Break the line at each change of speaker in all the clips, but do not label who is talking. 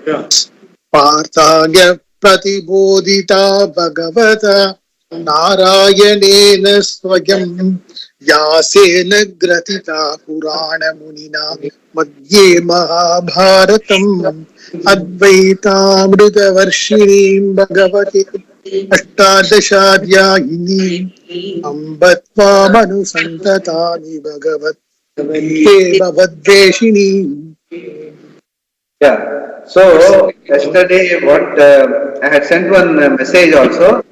पार्थाय प्रतिबोधिता भगवता नारायणेन स्वयं व्यासेन ग्रथिता पुराणमुनिना मध्ये महाभारतम् अद्वैतामृतवर्षिणीं भगवती अष्टादशाध्यायिनीम् अम्ब त्वामनुसन्ततानि भगवते भवद्वेषिणीम्.
Yeah. So yesterday, what I had sent one message also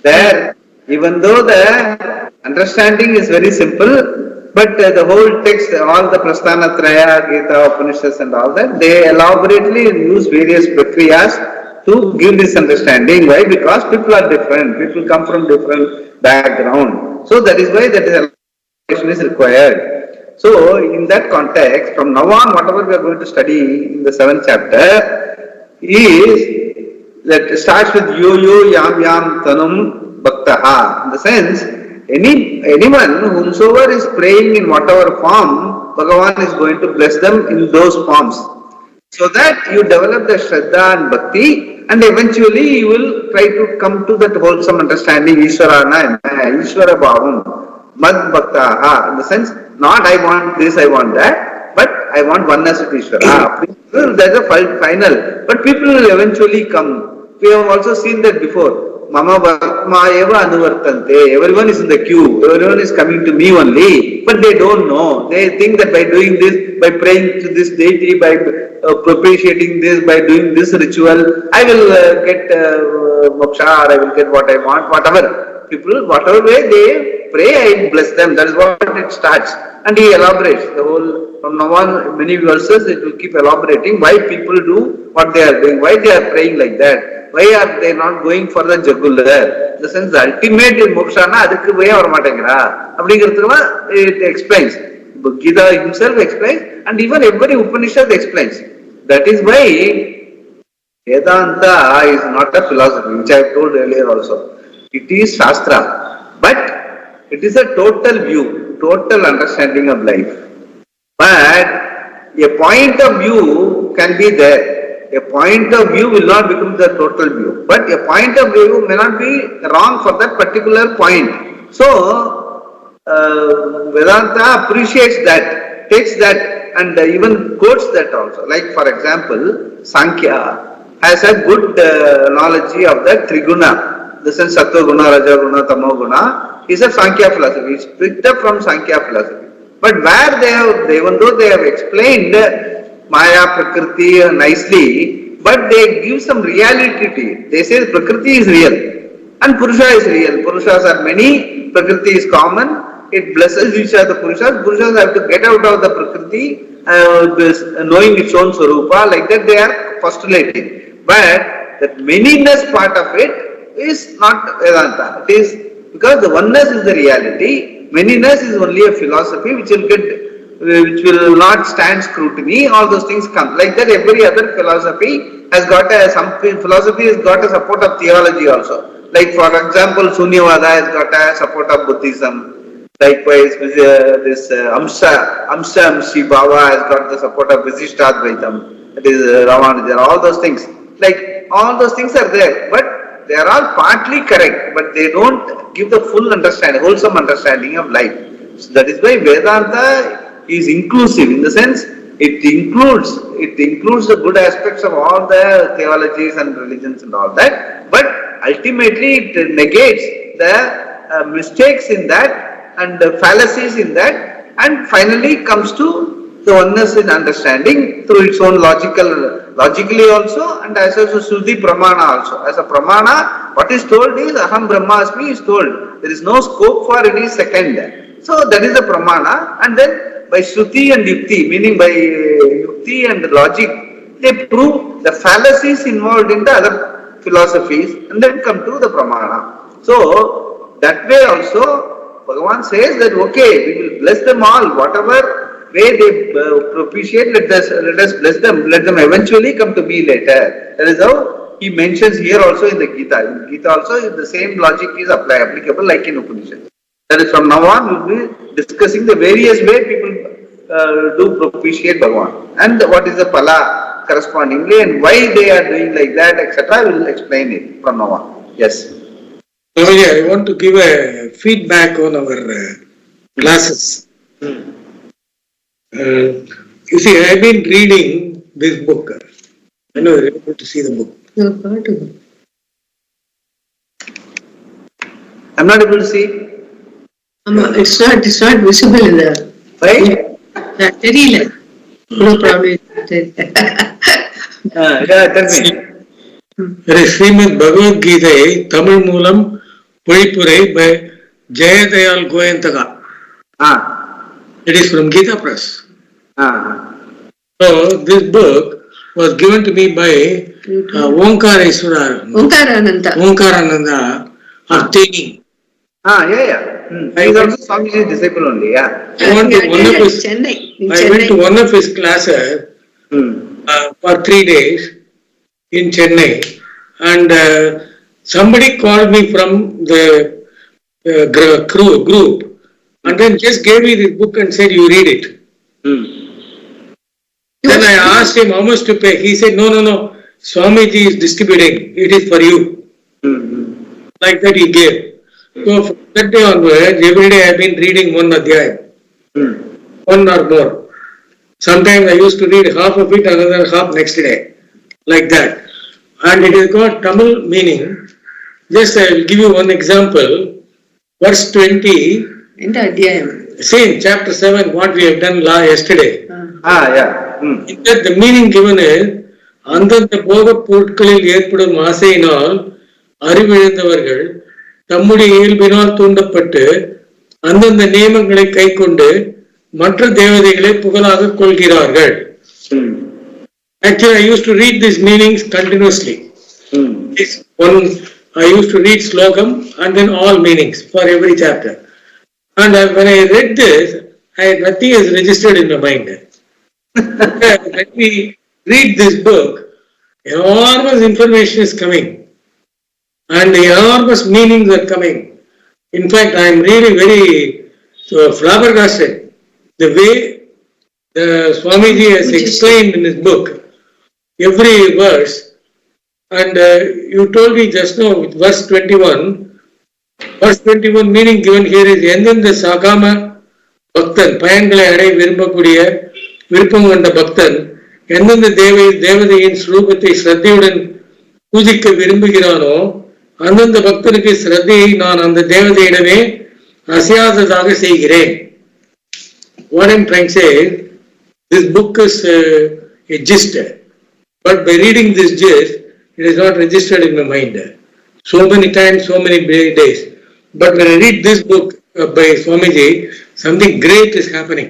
that even though the understanding is very simple, but the whole text, all the Prasthana Traya, Gita, Upanishads and all that, they elaborately use various prakriyas to give this understanding. Why? Because people are different. People come from different background. So that is why that elaboration is required. So, in that context, from now on, whatever we are going to study in the 7th chapter is that starts with yo yam yam tanum bhaktaha. In the sense, anyone whomsoever is praying in whatever form, Bhagavan is going to bless them in those forms. So that you develop the Shraddha and Bhakti, and eventually you will try to come to that wholesome understanding, Ishwarana, Ishwara Bhavam, Mad Bhaktaha, in the sense, not I want this, I want that, but I want oneness with Ishvara. That's a final. But people will eventually come. We have also seen that before. Mama Bhatma eva anuvartante. Everyone is in the queue. Everyone is coming to me only. But they don't know. They think that by doing this, by praying to this deity, by propitiating this, by doing this ritual, I will get moksha, or I will get what I want, whatever. People, whatever way they pray, I bless them. That is what it starts. And he elaborates the whole, from now on, many verses, it will keep elaborating why people do what they are doing, why they are praying like that, why are they not going for the jugular. In the sense, the ultimate mokshana, adukku way avamatengara. It explains. Gita himself explains, and even every Upanishad explains. That is why Vedanta is not a philosophy, which I have told earlier also. It is Shastra, but it is a total view, total understanding of life. But a point of view can be there. A point of view will not become the total view. But a point of view may not be wrong for that particular point. So, Vedanta appreciates that, takes that, and even quotes that also. Like for example, Sankhya has a good knowledge of the Triguna. The sense Sattva Guna, Raja Guna, Tamo Guna is a Sankhya philosophy. It's picked up from Sankhya philosophy. But where even though they have explained Maya, Prakriti nicely, but they give some reality to it. They say Prakriti is real and Purusha is real. Purushas are many, Prakriti is common. It blesses each other, the Purushas. Purushas have to get out of the Prakriti, knowing its own Swarupa, like that they are postulating. But that manyness part of it is not Vedanta. It is because the oneness is the reality. Manyness is only a philosophy which will not stand scrutiny. All those things come. Like that, every other philosophy has got a support of theology also. Like for example, Sunyavada has got a support of Buddhism. Likewise, this Amshi Bhava has got the support of Visishtadvaitam. That is Ramanujan. All those things. Like all those things are there, but they are all partly correct, but they don't give the full understanding, wholesome understanding of life. So that is why Vedanta is inclusive in the sense it includes the good aspects of all the theologies and religions and all that, but ultimately it negates the mistakes in that and the fallacies in that, and finally comes to the oneness in understanding through its own logically also, and as a Sruti Pramana also. As a Pramana, what is told is Aham Brahmasmi is told. There is no scope for any second. So that is the Pramana, and then by Shruti and Yukti, meaning by Yukti and logic, they prove the fallacies involved in the other philosophies and then come to the Pramana. So that way also, Bhagavan says that okay, we will bless them all, whatever way they propitiate, let us bless them, let them eventually come to me later. That is how he mentions here also in the Gita. In Gita also the same logic is applicable like in Upanishad. That is from now on we will be discussing the various way people do propitiate Bhagavan and what is the pala correspondingly, and why they are doing like that, etc. I will explain it from now on. Yes.
I want to give a feedback on our classes. You see, I have been reading this book. I know you're able to see the book.
I'm not able to see.
It's not visible in the.
Right?
No problem.
Tell me.
There is Srimad Bhagavad Gita, Tamil Moolam, Puripurai by Jayadayal Goyantaka. It is from Gita Press. So this book was given to me by Omkarananda of Chennai.
He is also Swamiji's disciple only, yeah.
I went to one of his classes for 3 days in Chennai, and somebody called me from the group and then just gave me this book and said, you read it. Then I asked him how much to pay. He said, no, Swamiji is distributing, it is for you. Like that he gave. So from that day onwards, every day I have been reading one adhyayam, one or more. Sometimes I used to read half of it, another half next day, like that. And it has got Tamil meaning. Just I will give you one example. Verse 20, same chapter 7, what we have done yesterday. In that the meaning given is, அந்தந்த போகப் பொருட்களில் ஏற்படும் ஆசையினால் அறிவிழந்தவர்கள் தம்முடைய இயல்பினால் தூண்டப்பட்டு அந்தந்த நியமங்களை கைக்கொண்டு மற்ற தேவதைகளை புகழாக கொள்கிறார்கள். Actually, I used to read these meanings continuously. This one, I used to read slokam and then all meanings for every chapter. And when I read this, nothing is registered in my mind. Let me read this book. Enormous information is coming. And enormous meanings are coming. In fact, I am really very flabbergasted. The way the Swamiji has explained in his book, every verse, and you told me just now with verse 21 meaning given here is எந்தெந்த சாகாம பக்தன் பயன்களை அடைய விருப்பம் கொண்ட பக்தன் எந்தெந்த தேவதையின் ஸ்வரூபத்தை ஸ்ரத்தையுடன் பூஜிக்க விரும்புகிறானோ அந்தந்த பக்தனுக்கு ஸ்ரத்தையை நான் அந்த தேவதையிடமே அசையாததாக செய்கிறேன். What I am trying to say is, this book is a gist, but by reading this gist, it is not registered in my mind. So many times, so many days. But when I read this book by Swamiji, something great is happening.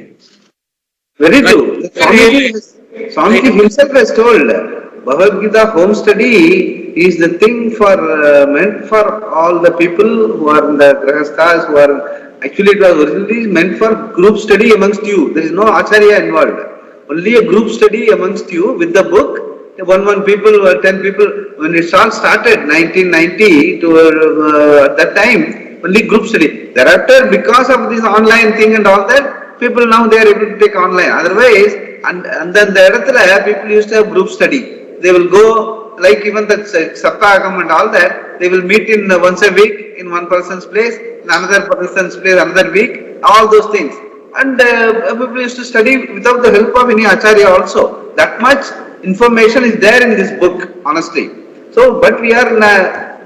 Very true. Swamiji himself has told, Bhagavad Gita home study is the thing meant for all the people who are in the grahasthas, who are actually it was originally meant for group study amongst you. There is no acharya involved. Only a group study amongst you with the book. One people or 10 people. When it all started, 1990 to at that time, only group study. Thereafter, because of this online thing and all that, people now they are able to take online. Otherwise, and then the other people used to have group study. They will go, like even the Saptagam and all that, they will meet in once a week in one person's place, in another person's place another week, all those things. And people used to study without the help of any acharya also. That much information is there in this book, honestly. So, but we are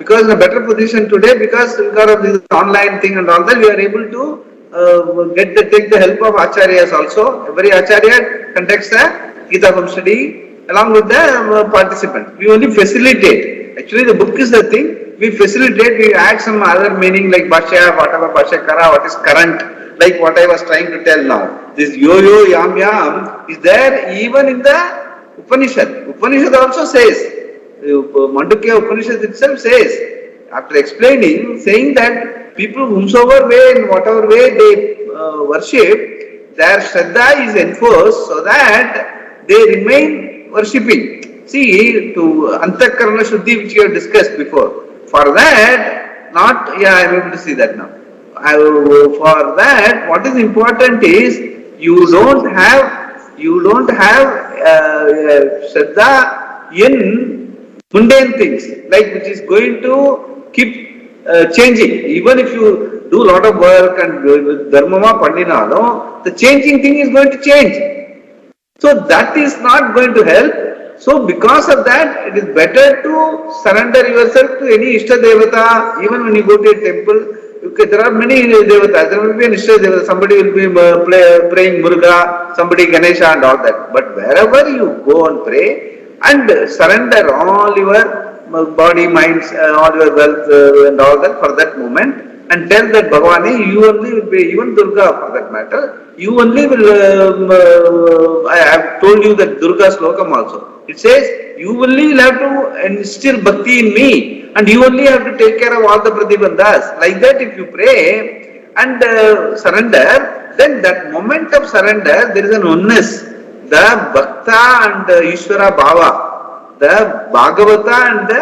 because in a better position today, because of this online thing and all that, we are able to take the help of acharyas also. Every acharya conducts a Gita home study along with the participant. We only facilitate. Actually, the book is the thing. We facilitate, we add some other meaning like Bhashya, whatever Bhashya Kara, what is current, like what I was trying to tell now. This yo-yo, yam-yam is there even in the Upanishad. Upanishad also says, Mandukya Upanishad itself says, after explaining, saying that people whomsoever way, in whatever way they worship, their Shraddha is enforced so that they remain worshipping. See, to Antakarana Shuddhi which we have discussed before. For that, I am able to see that now. For that, what is important is, you don't have you don't have Shraddha in mundane things, like which is going to keep changing. Even if you do a lot of work and dharmama pandinalo, the changing thing is going to change. So that is not going to help. So because of that, it is better to surrender yourself to any Ishta Devata. Even when you go to a temple, there are many devatas. There will be an Ishta Devata. Somebody will be praying Muruga, somebody Ganesha and all that. But wherever you go and pray and surrender all your body, minds, all your wealth and all that for that moment, and tell that Bhagavani, you only will be, even Durga for that matter, you only will, I have told you that Durga slokam also. It says, you only will have to instill bhakti in me, and you only have to take care of all the pratibandhas. Like that, if you pray and surrender, then that moment of surrender, there is an oneness. The Bhakta and the Ishvara Bhava, the Bhagavata and the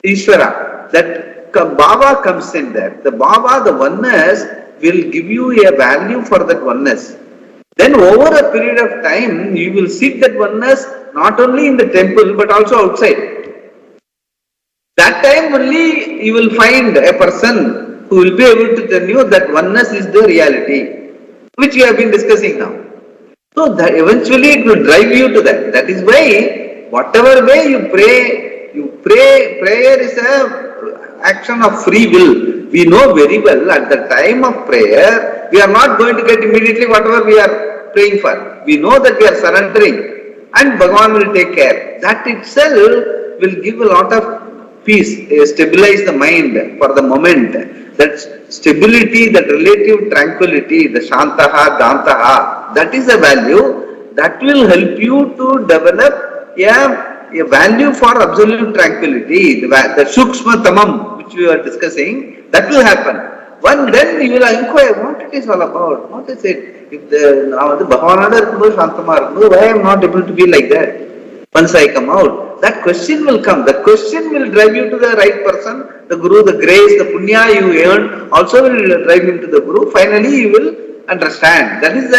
Ishvara, that Bhava comes in there. The Bhava, the oneness, will give you a value for that oneness. Then over a period of time, you will seek that oneness not only in the temple but also outside. That time only you will find a person who will be able to tell you that oneness is the reality, which we have been discussing now. So that eventually it will drive you to that. That is why whatever way you pray, prayer is a action of free will. We know very well at the time of prayer, we are not going to get immediately whatever we are praying for. We know that we are surrendering and Bhagavan will take care. That itself will give a lot of peace, stabilize the mind for the moment. That stability, that relative tranquility, the Shantaha, Dantaha, that is a value that will help you to develop a value for absolute tranquility, the Sukshma Tamam, which we are discussing, that will happen. Then you will inquire what it is all about. What is it? If now the Bhavanada Irukkumbodhu Shantama irukkumbodhu, why I am not able to be like that? Once I come out, that question will come. That question will drive you to the right person, the Guru, the grace, the punya you earn also will drive you to the Guru. Finally, you will understand. That is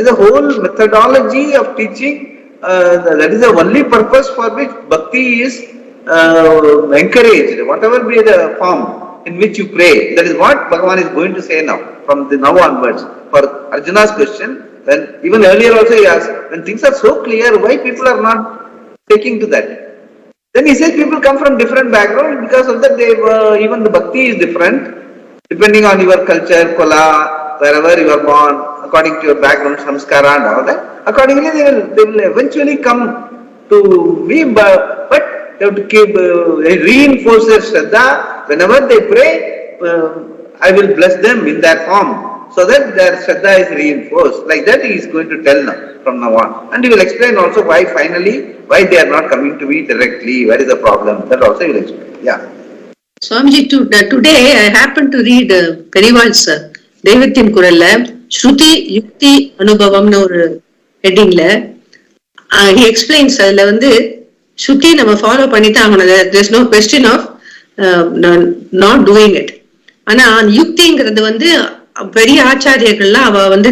the whole methodology of teaching. That is the only purpose for which bhakti is encouraged, whatever be the form in which you pray. That is what Bhagavan is going to say now, from the now onwards. For Arjuna's question, when even earlier also he asked, when things are so clear, why people are not taking to that? Then he says people come from different backgrounds, because of that even the bhakti is different, depending on your culture, kola, wherever you are born, according to your background, samskara and all that. Accordingly, they will eventually come to me, but they have to keep reinforce their Shraddha. Whenever they pray, I will bless them in that form, so that their Shraddha is reinforced. Like that he is going to tell now, from now on. And he will explain also why they are not coming to me directly, where is the problem. That also he will explain. Yeah.
Swamiji, today I happened to read Perival's Devathin Kuralla, Shruti Yukti Anubhavamnu ஒரு headingல he explains அதுல வந்து Shruti நம்ம follow பண்ணித்தான் ஆகணும். There's no question of not doing it. ஆனா யுக்திங்கிறது வந்து பெரிய ஆச்சாரியர்கள்லாம் அவ வந்து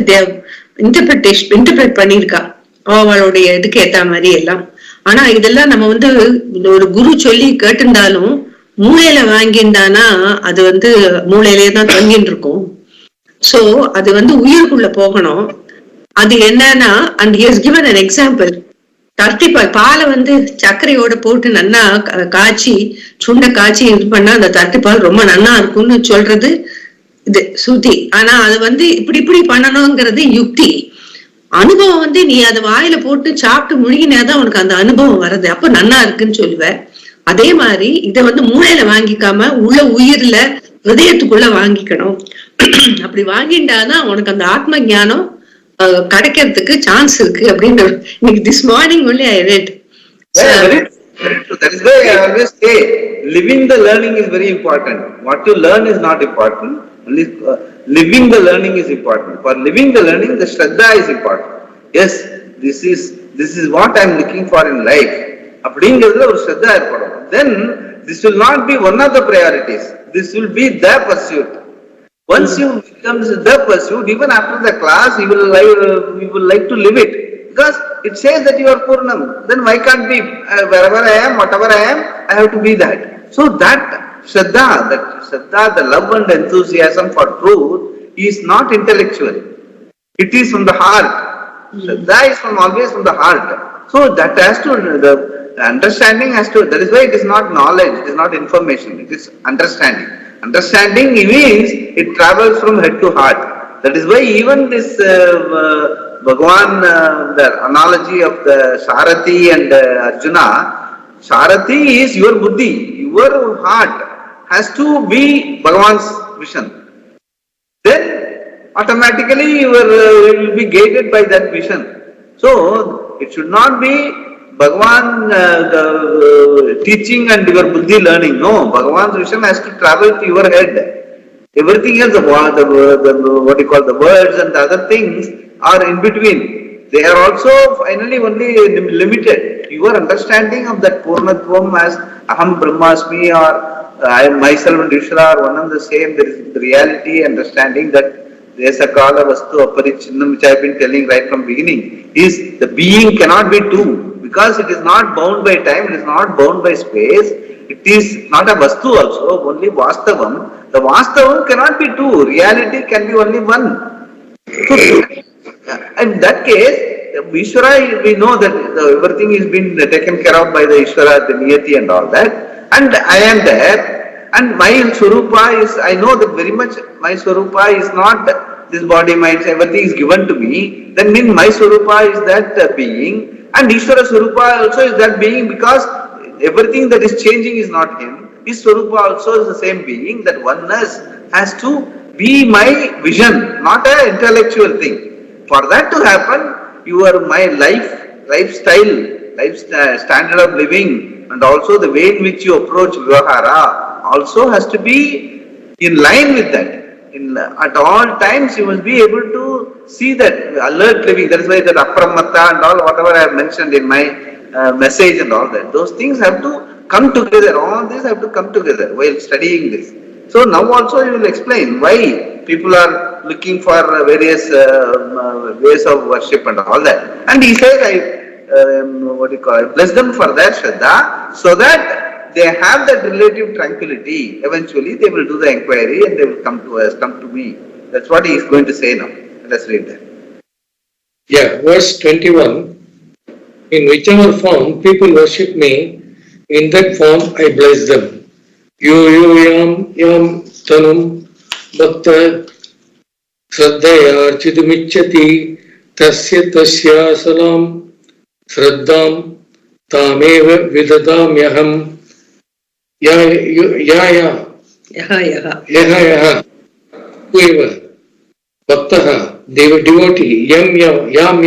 இன்டர்பிரட் பண்ணிருக்கா அவளுடைய இதுக்கு ஏத்த மாதிரி எல்லாம். ஆனா இதெல்லாம் நம்ம வந்து ஒரு குரு சொல்லி கேட்டிருந்தாலும் மூளையில வாங்கியிருந்தானா அது வந்து மூளையிலே தான் தங்கிட்டு இருக்கும். சோ அது வந்து உயிருக்குள்ள போகணும். அது என்னன்னா, and he has given an example. தர்த்திப்பால் பாலை வந்து சர்க்கரையோட போட்டு நன்னா காய்ச்சி சுண்ட காய்ச்சி இது பண்ணா அந்த தர்த்திப்பால் ரொம்ப நன்னா இருக்கும்னு சொல்றது இது சுத்தி. ஆனா அது வந்து இப்படி பண்ணணுங்கிறது யுக்தி. அனுபவம் வந்து நீ அதை வாயில போட்டு சாப்பிட்டு முழுகினாதான் உனக்கு அந்த அனுபவம் வர்றது, அப்ப நன்னா இருக்குன்னு சொல்லுவ. அதே மாதிரி இதை வந்து மூளையில வாங்கிக்காம உள்ள உயிர்ல ஹிருதயத்துக்குள்ள வாங்கிக்கணும். அப்படி வாங்கிட்டாதான் உனக்கு அந்த ஆத்ம ஞானம் கிடைக்கிறதுக்கு சான்ஸ் இருக்கு அப்படின்னு இன்னைக்கு this morning only I read.
That is why I always say living the learning is very important. What you learn is not important. Only living the learning is important. For living the learning, the Shraddha is important. Yes, this is what I am looking for in life. அப்படிங்கிறதுல ஒரு Shraddha ஏற்படும். Then this will not be one of the priorities. This will be the pursuit. Once you becomes the pursuit, even after the class, you will like to live it. Because it says that you are Purnam. Then why can't be wherever I am, whatever I am, I have to be that. So that Shraddha, the love and enthusiasm for truth is not intellectual. It is from the heart. Shraddha is always from the heart. So that has to, the understanding has to, that is why it is not knowledge, it is not information, it is understanding. Understanding means it travels from head to heart. That is why even this Bhagavan, the analogy of the Sarathi and Arjuna, Sarathi is your buddhi, your heart has to be Bhagavan's vision. Then automatically you will be guided by that vision. So it should not be Bhagavan the teaching and your buddhi learning. No, Bhagavan's vision has to travel to your head. Everything else, what you call the words and the other things are in between. They are also finally only limited. Your understanding of that Purnatvam as Aham Brahmasmi or I am myself and Ishvara are one and the same. There is the reality, understanding that Desa Kala Vastu Aparichinnam, which I have been telling right from beginning, is the being cannot be two. Because it is not bound by time, it is not bound by space, it is not a Vastu also, only Vastavam. The Vastavam cannot be two, reality can be only one. So, in that case, Ishvara, we know that everything is been taken care of by the Ishvara, the Niyati and all that, and I am there, and my Swarupa is, I know that very much, my Swarupa is not this body, mind, everything is given to me, then mean my Swarupa is that being. And Ishvara Swarupa also is that being because everything that is changing is not him. His Swarupa also is the same being. That oneness has to be my vision, not an intellectual thing. For that to happen, my lifestyle, standard of living and also the way in which you approach Vyavahara also has to be in line with that. At all times you must be able to see that alert living. That is why that Apramata and all whatever I have mentioned in my message and all that. Those things have to come together. All these have to come together while studying this. So now also you will explain why people are looking for various ways of worship and all that. And he says, I bless them for that Shraddha, so that they have that relative tranquility. Eventually they will do the inquiry and they will come to us, come to me. That's what he is going to say now. Let's read that.
Yeah, verse 21. In whichever form people worship me, in that form I bless them. Yam tanum bhakta Shraddhaya archidumicchati tasya salam Shraddham tameva vidadamyaham Yaha. Whoever, Bhaktaha, devotee, yam,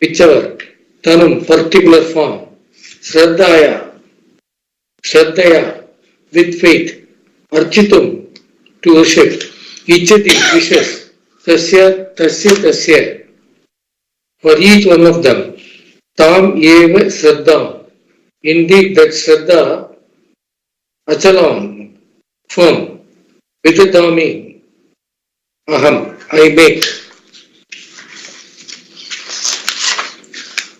whichever, tanum, particular form, Shraddhaya, with faith, architum, to worship, ichati, wishes, tasya, for each one of them, tam eva Shraddham, indeed that Shraddha, achalam, firm, vidadami, aham, I make.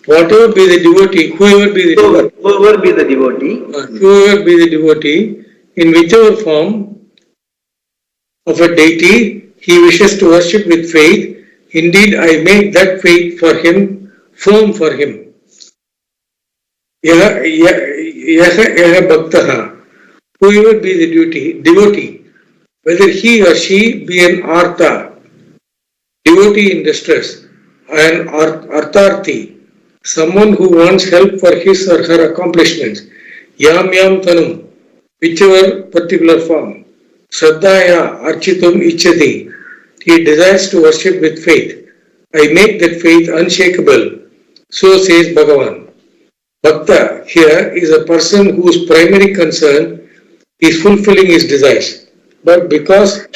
Whatever be the devotee, whoever be the devotee, in whichever form of a deity he wishes to worship with faith, indeed I make that faith for him, firm for him. Yaha bhaktaha. Whoever be the devotee, whether he or she be an artha, devotee in distress, an artharthi, someone who wants help for his or her accomplishments, yam tanum, whichever particular form, Shraddhaya architum ichchati, he desires to worship with faith. I make that faith unshakable. So says Bhagavan. Bhakta here is a person whose primary concern is fulfilling his desires. But because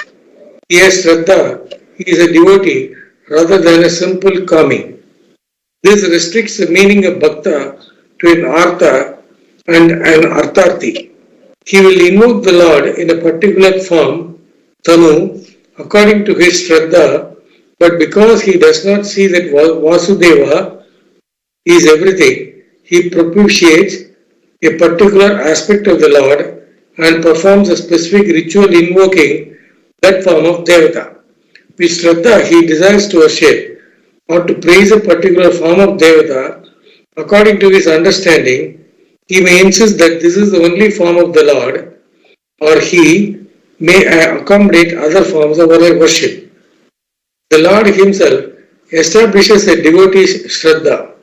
he has Shraddha, he is a devotee rather than a simple kami. This restricts the meaning of Bhakta to an Artha and an Artharthi. He will invoke the Lord in a particular form, Tanu, according to his Shraddha, but because he does not see that Vasudeva is everything, he propitiates a particular aspect of the Lord and performs a specific ritual invoking that form of Devata. With Shraddha, he desires to worship or to praise a particular form of Devata. According to his understanding, he may insist that this is the only form of the Lord, or he may accommodate other forms of worship. The Lord himself establishes a devotee's Shraddha.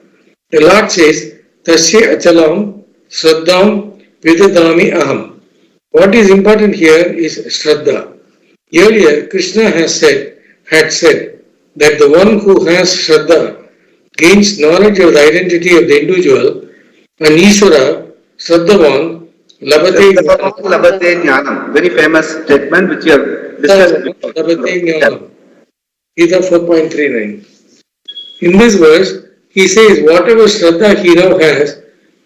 The Lord says, Tasya Achalam Shraddham Vidadami Aham. What is important here is Shraddha. Earlier, Krishna had said that the one who has Shraddha gains knowledge of the identity of the individual, and Ishvara, Shraddhavan,
Labate Jnanam. Very famous statement which you have discussed before.
Labate Jnanam. Gita 4.39. In this verse, he says, whatever Shraddha he now has,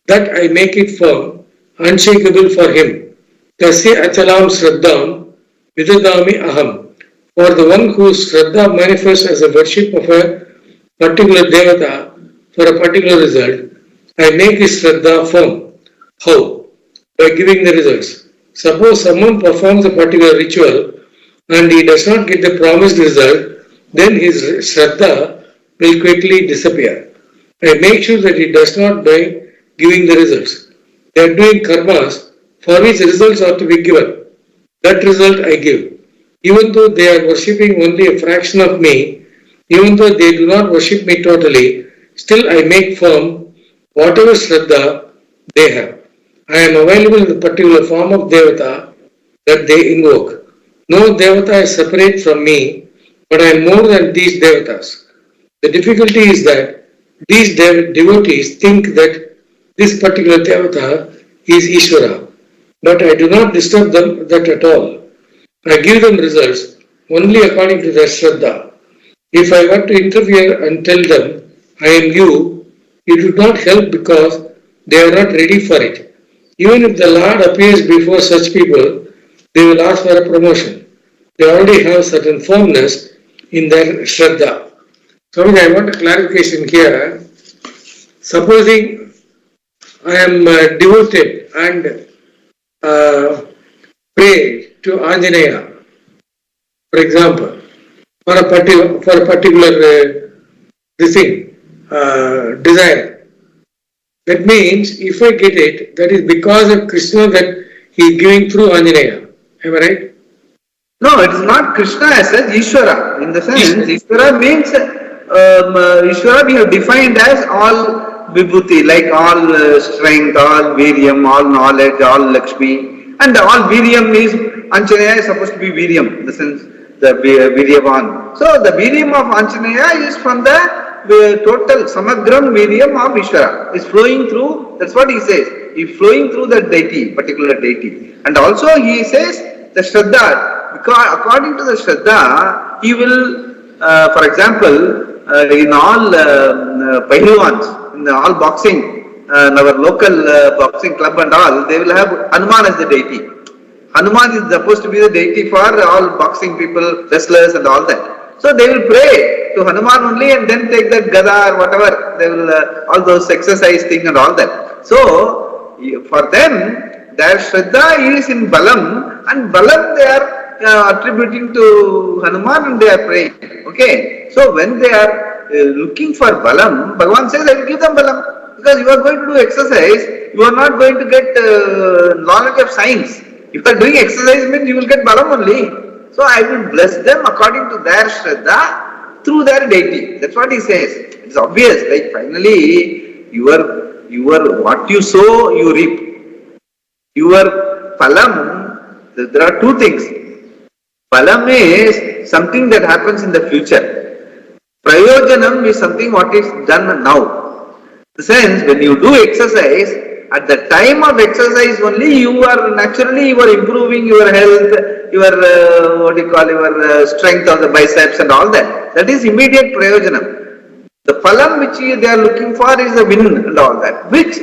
that I make it firm, unshakable for him. Tasya Achalam Shraddham Vidadami Aham. For the one whose Shraddha manifests as a worship of a particular Devata for a particular result, I make his Shraddha firm. How? By giving the results. Suppose someone performs a particular ritual and he does not get the promised result, then his Shraddha will quickly disappear. I make sure that he does not by giving the results. They are doing karmas for which results are to be given. That result I give. Even though they are worshipping only a fraction of me, even though they do not worship me totally, still I make firm whatever Shraddha they have. I am available in the particular form of Devata that they invoke. No Devata is separate from me, but I am more than these Devatas. The difficulty is that these devotees think that this particular Devata is Ishvara, but I do not disturb them that at all. I give them results only according to their Shraddha. If I were to interfere and tell them, I am you, it would not help because they are not ready for it. Even if the Lord appears before such people, they will ask for a promotion. They already have certain firmness in their Shraddha. So I want a clarification here. Supposing I am devoted and pray to Anjaneya, for example, for a particular desire. That means if I get it, that is because of Krishna that he is giving through Anjaneya. Am I right?
No, it is not Krishna as such, Ishvara. In the sense, Ishvara means, Ishvara we have defined as all vibhuti, like all strength, all viryam, all knowledge, all Lakshmi. And all viryam is, Anjaneya is supposed to be viryam, in the sense, the viryavan. So the viryam of Anjaneya is from the total samagram viryam of Ishvara. Is flowing through, that's what he says. He is flowing through that deity, particular deity. And also he says the Shraddha, because according to the Shraddha, he will, for example, in all Pahilwans, in all boxing, our local boxing club and all, they will have Hanuman as the deity. Hanuman is supposed to be the deity for all boxing people, wrestlers and all that. So they will pray to Hanuman only and then take that gada or whatever, they will, all those exercise thing and all that. So, for them, their Shraddha is in Balam, and Balam they are attributing to Hanuman and they are praying. Okay. So when they are looking for Balam, Bhagavan says, I will give them Balam. Because you are going to do exercise, you are not going to get knowledge of science. If you are doing exercise, means you will get Balam only. So I will bless them according to their Shraddha through their deity. That's what he says. It's obvious. Like finally, your what you sow, you reap. Your phalam, there are two things. Phalam is something that happens in the future. Prayojanam is something what is done now. In the sense, when you do exercise, at the time of exercise only, you are improving your health, your strength of the biceps and all that. That is immediate prayojanam. The phalam which they are looking for is the wind and all that, which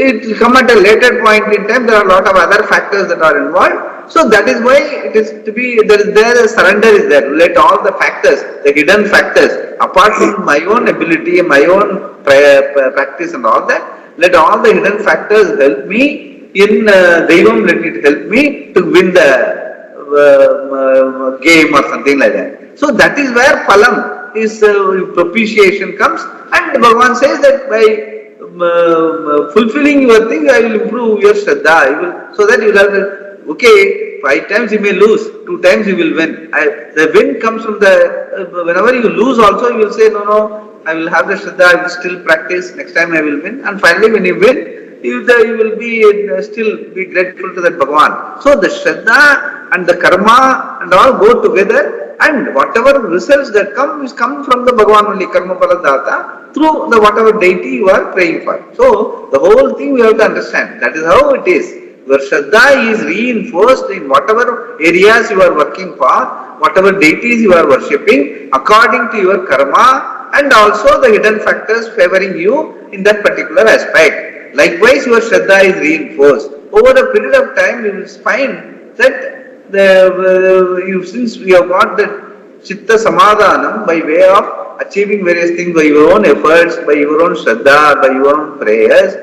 it will come at a later point in time. There are a lot of other factors that are involved. So that is why it is to be, there surrender is there. Let all the factors, the hidden factors, apart from my own ability, my own practice and all that, let all the hidden factors help me in Devam, let it help me to win the game or something like that. So that is where phalam is propitiation comes, and Bhagavan says that by fulfilling your thing, I will improve your shraddha. So that you will have, okay, 5 times you may lose, 2 times you will win. The win comes from the, whenever you lose also you will say, no, I will have the shraddha, I will still practice, next time I will win. And finally when you win, you will be still be grateful to that Bhagavan. So the shraddha and the karma and all go together, and whatever results that come is come from the Bhagavan only, karma phala data, through the whatever deity you are praying for. So the whole thing we have to understand. That is how it is. Your shraddha is reinforced in whatever areas you are working for, whatever deities you are worshipping, according to your karma, and also the hidden factors favoring you in that particular aspect. Likewise, your shraddha is reinforced. Over a period of time, you will find that since we have got the chitta samadhanam by way of achieving various things by your own efforts, by your own shraddha, by your own prayers,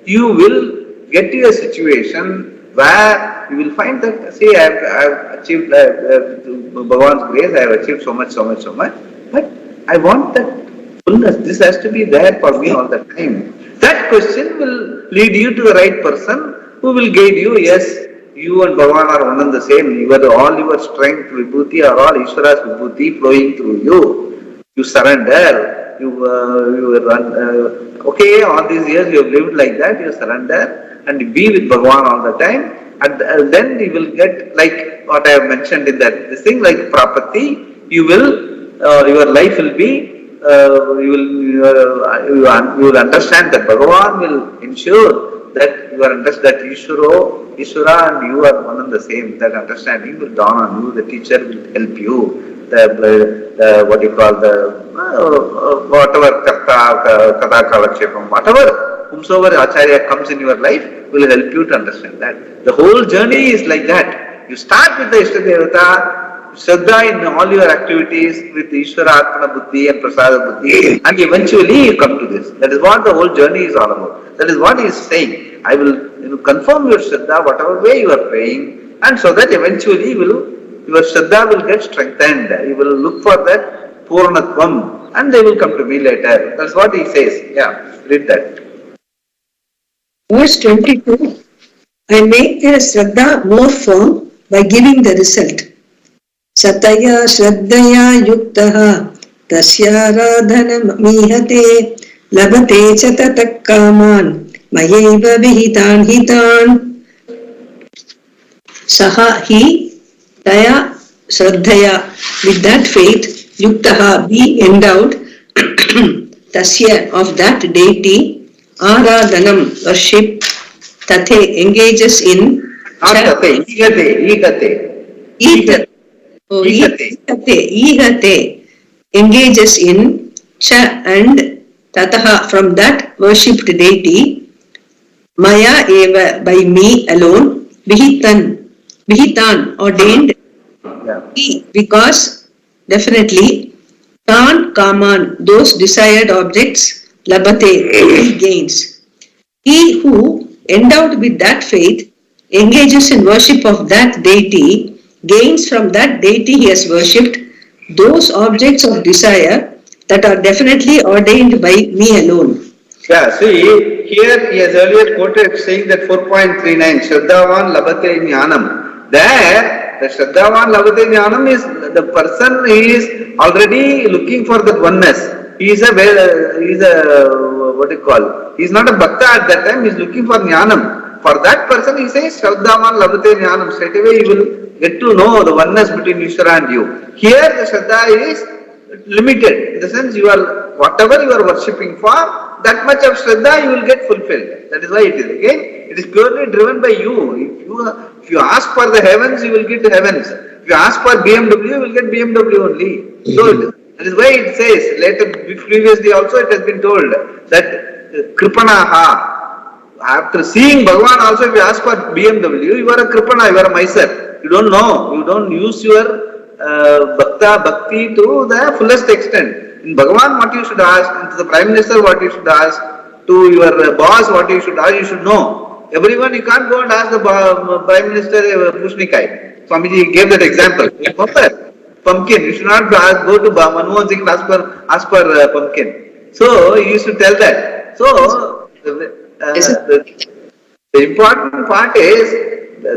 you will get to a situation where you will find that, see, I have achieved, Bhagavan's grace, I have achieved so much, but I want that fullness. This has to be there for me all the time. That question will lead you to the right person who will guide you. Yes, you and Bhagavan are one and the same. All your strength, vibhuti are all Ishvara's vibhuti flowing through you. You surrender. Okay, all these years you have lived like that, you surrender and be with Bhagavan all the time. And then you will get, like what I have mentioned in that, this thing like prapati, you will, your life will be, you will understand that Bhagavan will ensure that you are understand that Ishvara and you are one and the same. That understanding will dawn on you. The teacher will help you. What you call whatever katha kalakshepam, whatever whomsoever acharya comes in your life will help you to understand that. The whole journey is like that. You start with the Ishtadevata, Shraddha in all your activities with Ishvara, Atmana Buddhi and Prasada Buddhi, and eventually you come to this. That is what the whole journey is all about. That is what he is saying. I will confirm your Shraddha, whatever way you are praying, and so that eventually your Shraddha will get strengthened. You will look for that Purnatvam, and they will come to me later. That's what he says. Yeah, read that.
Verse 22. I make their Shraddha more firm by giving the result. Sataya Shraddhaya Yuktaha Tasyaradhanam Mihate Labate Chatatak Kaman Mayeva Vihitan Hitan Saha Hi Taya Shraddhaya. With that faith, Yuktaha, be endowed, Tasya, of that deity, Aradhanam, worship, Tate, engages in, Ihate, engages in, Cha, and Tataha, from that worshipped deity, Maya eva, by me alone, Vihitan, ordained, because definitely, Tan Kaman, those desired objects, Labate, he gains. He who, endowed with that faith, engages in worship of that deity, gains from that deity he has worshipped those objects of desire that are definitely ordained by me alone.
Yeah, see, here he has earlier quoted saying that 4.39, Shraddhavan Labate Jnanam. There, the Shraddhavan Labate Jnanam is the person who is already looking for that oneness. He is not a bhakta at that time, he is looking for Jnanam. For that person, he says, Shraddhavan Labate Jnanam. Straight away, he will get to know the oneness between Ishvara and you. Here, the Shraddha is limited. In the sense, whatever you are worshipping for, that much of Shraddha you will get fulfilled. That is why it is. Again, it is purely driven by you. If you ask for the heavens, you will get the heavens. If you ask for BMW, you will get BMW only. So, that is why it says, later, previously also it has been told that Kripanaha, after seeing Bhagavan also, if you ask for BMW, you are a kripana, you are a miser. You don't know. You don't use your bhakti to the fullest extent. In Bhagavan, what you should ask, to the Prime Minister, what you should ask, to your boss, what you should ask, you should know. Everyone, you can't go and ask the Prime Minister Pushnikai. Swamiji gave that example. Pumpkin. You should not go to Manmohan Singh and ask for pumpkin. So, you should tell that. So, the important part is,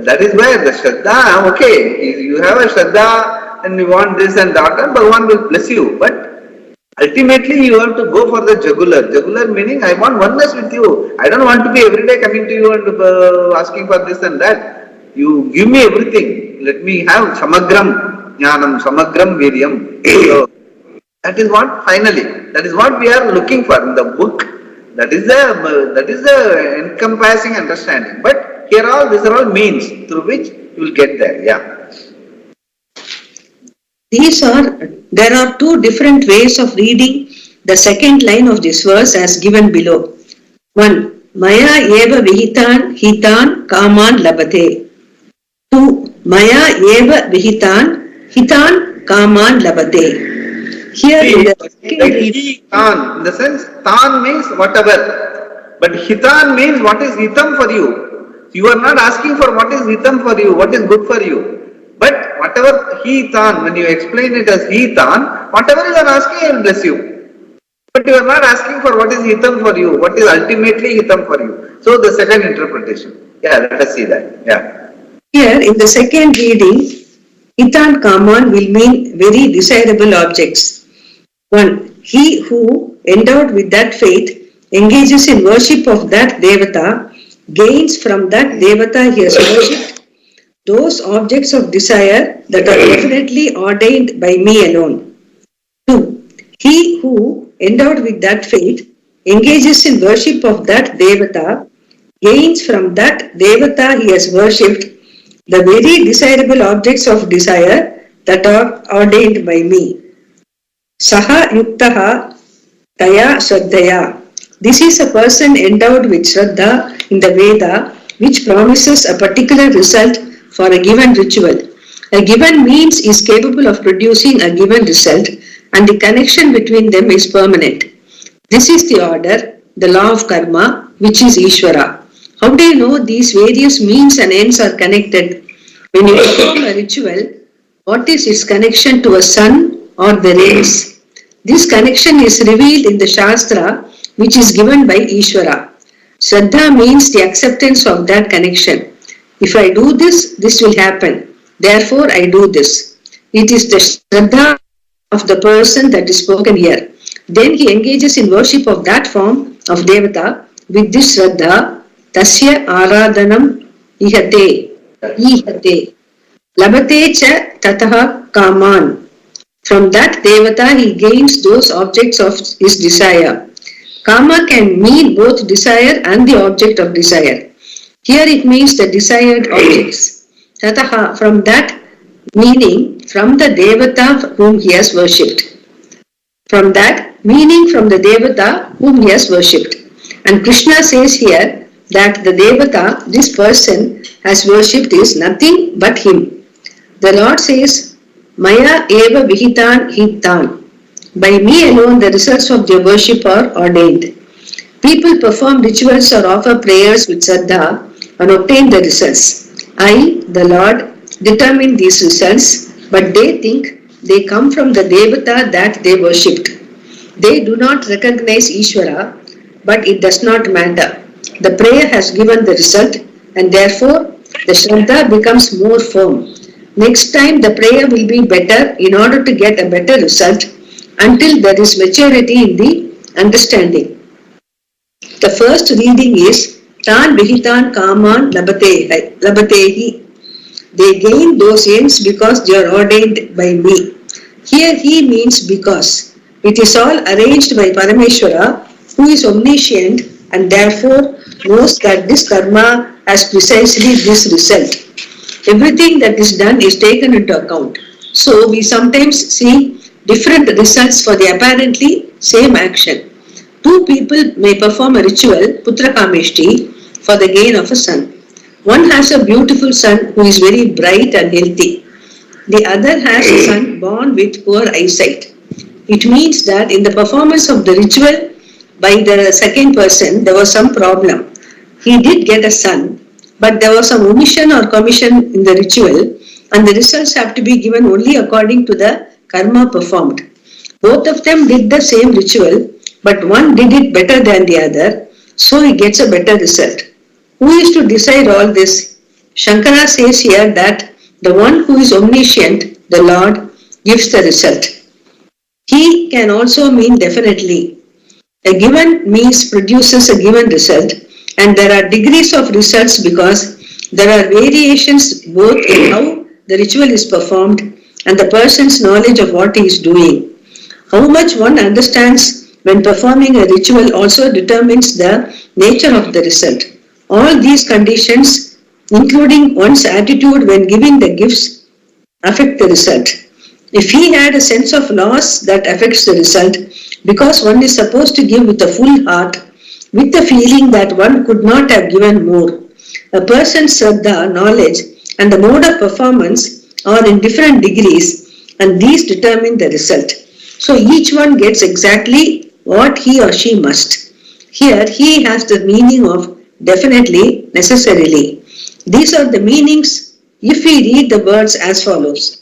that is where the Shraddha, okay, you have a Shraddha and you want this and that, and Bhagavan will bless you. But ultimately you have to go for the jugular. Jugular meaning, I want oneness with you. I don't want to be every day coming to you and asking for this and that. You give me everything. Let me have Samagram Jnanam, Samagram Viryam. So, that is what finally, that is what we are looking for in the book. That is the encompassing understanding. But here all, these are all means through which you will get there. Yeah.
There are two different ways of reading the second line of this verse as given below. 1. Maya eva vihitan hitan kaman labate. 2. Maya eva vihitan hitan kaman labate. Here in the second reading,
in the sense, tan means whatever. But hitan means what is hitam for you. You are not asking for what is hitam for you, what is good for you. But whatever hitan, when you explain it as hitan, whatever you are asking, I will bless you. But you are not asking for what is hitam for you, what is ultimately hitam for you. So the second interpretation. Yeah, let us see that. Yeah.
Here in the second reading, hitan kaman will mean very desirable objects. 1. He who, endowed with that faith, engages in worship of that Devata, gains from that Devata he has worshipped those objects of desire that are definitely ordained by me alone. 2. He who, endowed with that faith, engages in worship of that Devata, gains from that Devata he has worshipped the very desirable objects of desire that are ordained by me. Saha yuktaha taya shraddhaya. This is a person endowed with Shraddha in the Veda, which promises a particular result for a given ritual. A given means is capable of producing a given result, and the connection between them is permanent. This is the order, the law of karma, which is Ishvara. How do you know these various means and ends are connected? When you perform a ritual, what is its connection to a sun or the rains? This connection is revealed in the Shastra, which is given by Ishvara. Shraddha means the acceptance of that connection. If I do this, this will happen. Therefore, I do this. It is the Shraddha of the person that is spoken here. Then he engages in worship of that form of Devata with this Shraddha. Tasya aradhanam ihate. Labate cha tataha kaman. From that Devata he gains those objects of his desire. Kama can mean both desire and the object of desire. Here it means the desired objects. Tataha, from that meaning from the Devata whom he has worshipped. From that meaning from the Devata whom he has worshipped. And Krishna says here that the Devata, this person has worshipped, is nothing but him. The Lord says, Maya eva vihitan hitan. By me alone the results of their worship are ordained. People perform rituals or offer prayers with Shraddha and obtain the results. I, the Lord, determine these results, but they think they come from the Devata that they worshipped. They do not recognize Ishvara, but it does not matter. The prayer has given the result, and therefore the Shraddha becomes more firm. Next time the prayer will be better in order to get a better result until there is maturity in the understanding. The first reading is Tan Vihitan Kaman Labatehi. They gain those ends because they are ordained by me. Here he means because. It is all arranged by Parameshwara, who is omniscient and therefore knows that this karma has precisely this result. Everything that is done is taken into account. So we sometimes see different results for the apparently same action. Two people may perform a ritual, Putra Kameshti, for the gain of a son. One has a beautiful son who is very bright and healthy. The other has a son born with poor eyesight. It means that in the performance of the ritual by the second person, there was some problem. He did get a son, but there was some omission or commission in the ritual, and the results have to be given only according to the karma performed. Both of them did the same ritual, but one did it better than the other, so he gets a better result. Who is to decide all this? Shankara says here that the one who is omniscient, the Lord, gives the result. He can also mean definitely. A given means produces a given result, and there are degrees of results because there are variations both in how the ritual is performed and the person's knowledge of what he is doing. How much one understands when performing a ritual also determines the nature of the result. All these conditions, including one's attitude when giving the gifts, affect the result. If he had a sense of loss that affects the result, because one is supposed to give with a full heart, with the feeling that one could not have given more. A person's Shraddha, knowledge, and the mode of performance are in different degrees, and these determine the result. So each one gets exactly what he or she must. Here he has the meaning of definitely, necessarily. These are the meanings if we read the words as follows.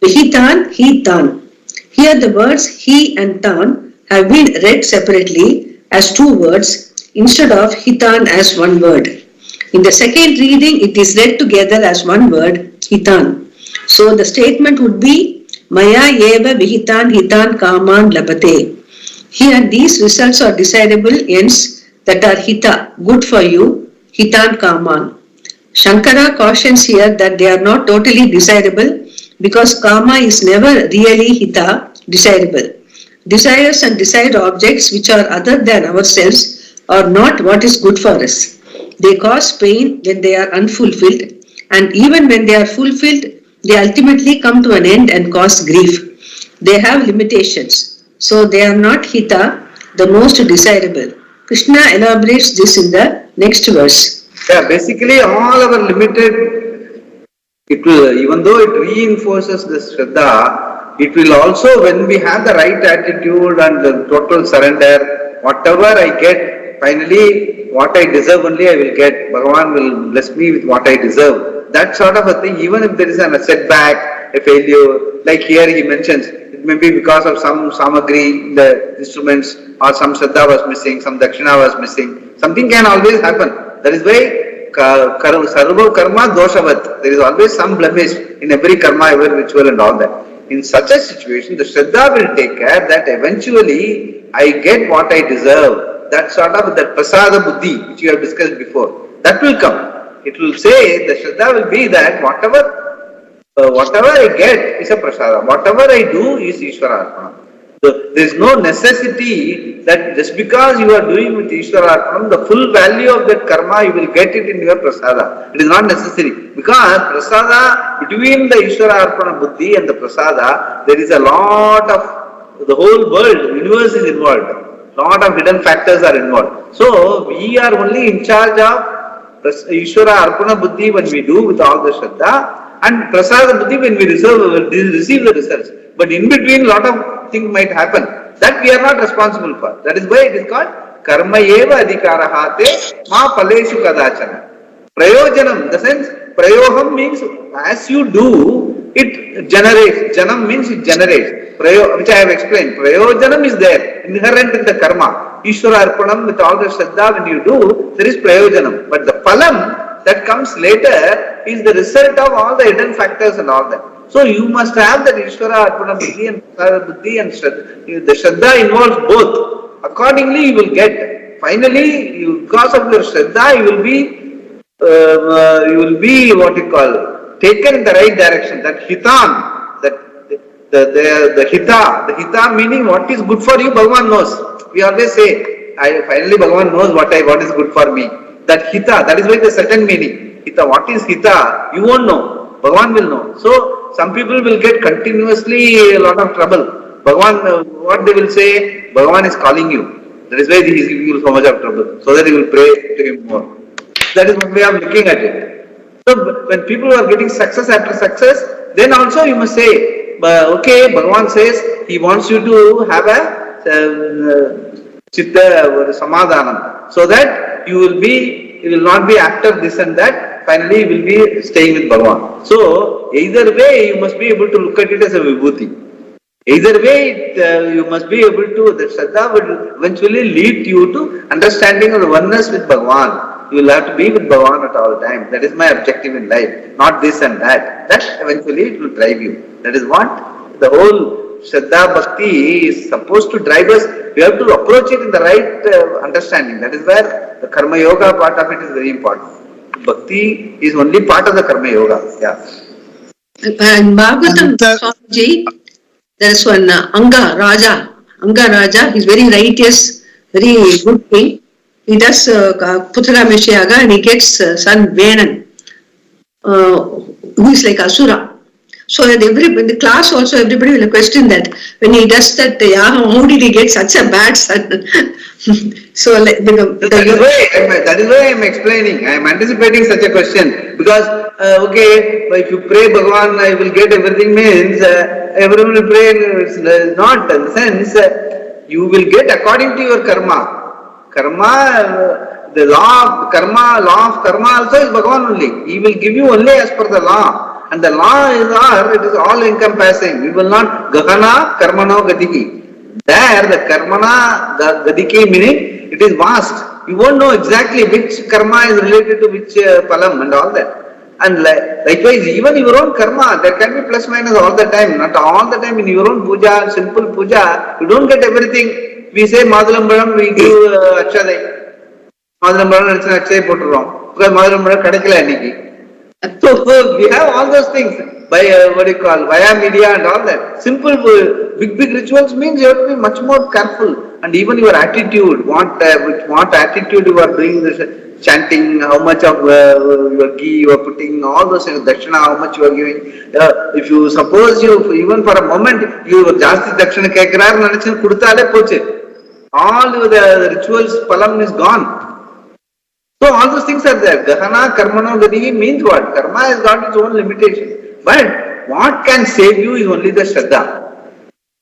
Vihitan, he, tan. Here the words he and tan have been read separately as two words instead of hitan as one word. In the second reading, it is read together as one word, hitan. So the statement would be, Maya eva vihitan hitan kaman labate. Here these results are desirable ends that are hita, good for you, hitan kaman. Shankara cautions here that they are not totally desirable because karma is never really hita, desirable. Desires and desired objects which are other than ourselves are not what is good for us. They cause pain when they are unfulfilled, and even when they are fulfilled, they ultimately come to an end and cause grief. They have limitations, so they are not hita, the most desirable. Krishna elaborates this in the next verse.
Yeah, basically all our limited, it will, even though it reinforces the Shraddha, it will also, when we have the right attitude and the total surrender, whatever I get, finally what I deserve only I will get. Bhagavan will bless me with what I deserve. That sort of a thing, even if there is a setback, a failure, like here he mentions, it may be because of some samagri, the instruments, or some Shraddha was missing, some Dakshina was missing. Something can always happen. That is why sarva karma doshavat. There is always some blemish in every karma, every ritual and all that. In such a situation, the Shraddha will take care that eventually I get what I deserve. That sort of, that prasada buddhi which you have discussed before, that will come. It will say, the Shraddha will be that whatever I get is a prasada. Whatever I do is Ishvara Arpanam. So there is no necessity that just because you are doing with Ishvara Arpanam, the full value of that karma you will get it in your prasada. It is not necessary. Because prasada, between the Ishvara Arpana buddhi and the prasada, there is a lot of, the whole world, universe is involved. Lot of hidden factors are involved. So we are only in charge of Ishvara Arpana buddhi when we do with all the Shraddha, and prasada buddhi when we receive the results. But in between, lot of things might happen that we are not responsible for. That is why it is called karma eva adhikarahate ma paleshu kadachana. Prayojanam, the sense, prayoham means as you do, it generates. Janam means it generates. Which I have explained. Prayojanam is there, inherent in the karma. Ishvara Arpanam, with all the Shraddha, when you do, there is prayojanam. But the phalam that comes later is the result of all the hidden factors and all that. So you must have that Ishvara Arpana buddhi and prasada buddhi and Shraddha. The Shraddha involves both. Accordingly, you will get. Finally, because of your Shraddha, you will be what you call, taken in the right direction. That hitan, the hita meaning what is good for you, Bhagavan knows. We always say, finally Bhagavan knows what is good for me. That hita, that is why the second meaning. Hita, what is hita? You won't know. Bhagavan will know. So, some people will get continuously a lot of trouble. Bhagavan, what they will say, Bhagavan is calling you. That is why he is giving you so much of trouble. So that you will pray to him more. That is one way of looking at it. So when people are getting success after success, then also you must say, okay, Bhagavan says he wants you to have a chitta or samadhanam, so that you will not be after this and that, finally you will be staying with Bhagavan. So either way you must be able to look at it as a vibhuti. Either way, you must be able to, the Shraddha will eventually lead you to understanding of the oneness with Bhagavan. You will have to be with Bhagavan at all times. That is my objective in life, not this and that. That eventually it will drive you. That is what the whole Shraddha Bhakti is supposed to drive us. We have to approach it in the right understanding. That is where the Karma Yoga part of it is very important. Bhakti is only part of the Karma Yoga. Yeah.
And Bhagavatam, Swamiji, there is one Anga Raja, he is very righteous, very good king. He does Putra Meshayaga and he gets son Venan, who is like Asura. So that in the class also everybody will question that when he does that, how did he get such a bad son? So like,
that is why I am explaining. I am anticipating such a question because okay, if you pray Bhagavan, I will get everything means everyone will pray. It's not in the sense you will get according to your karma. Karma, the law of karma also is Bhagavan only. He will give you only as per the law. And the law it is all encompassing. We will not Gahana Karmano Gadiki. There the Karmana Gadiki meaning it is vast. You won't know exactly which karma is related to which palam and all that. And likewise, even your own karma, there can be plus minus all the time. Not all the time in your own puja, simple puja, you don't get everything. We say Madhulambaram, we give Achadai. Madhulambaram, it's an Achadai Poturam. Because Madhulambaram Kadakila Aniki. So we have all those things by via media and all that. Simple, big rituals means you have to be much more careful. And even your attitude, what attitude you are doing this chanting, how much of your ghee you are putting, all those things, dakshina, how much you are giving. If you suppose even for a moment, you jasti dakshina kekrar, nanachin kudutale poche. All the rituals, palam is gone. So all those things are there. Gahana, Karmano, Gadi means what? Karma has got its own limitation. But what can save you is only the Shraddha.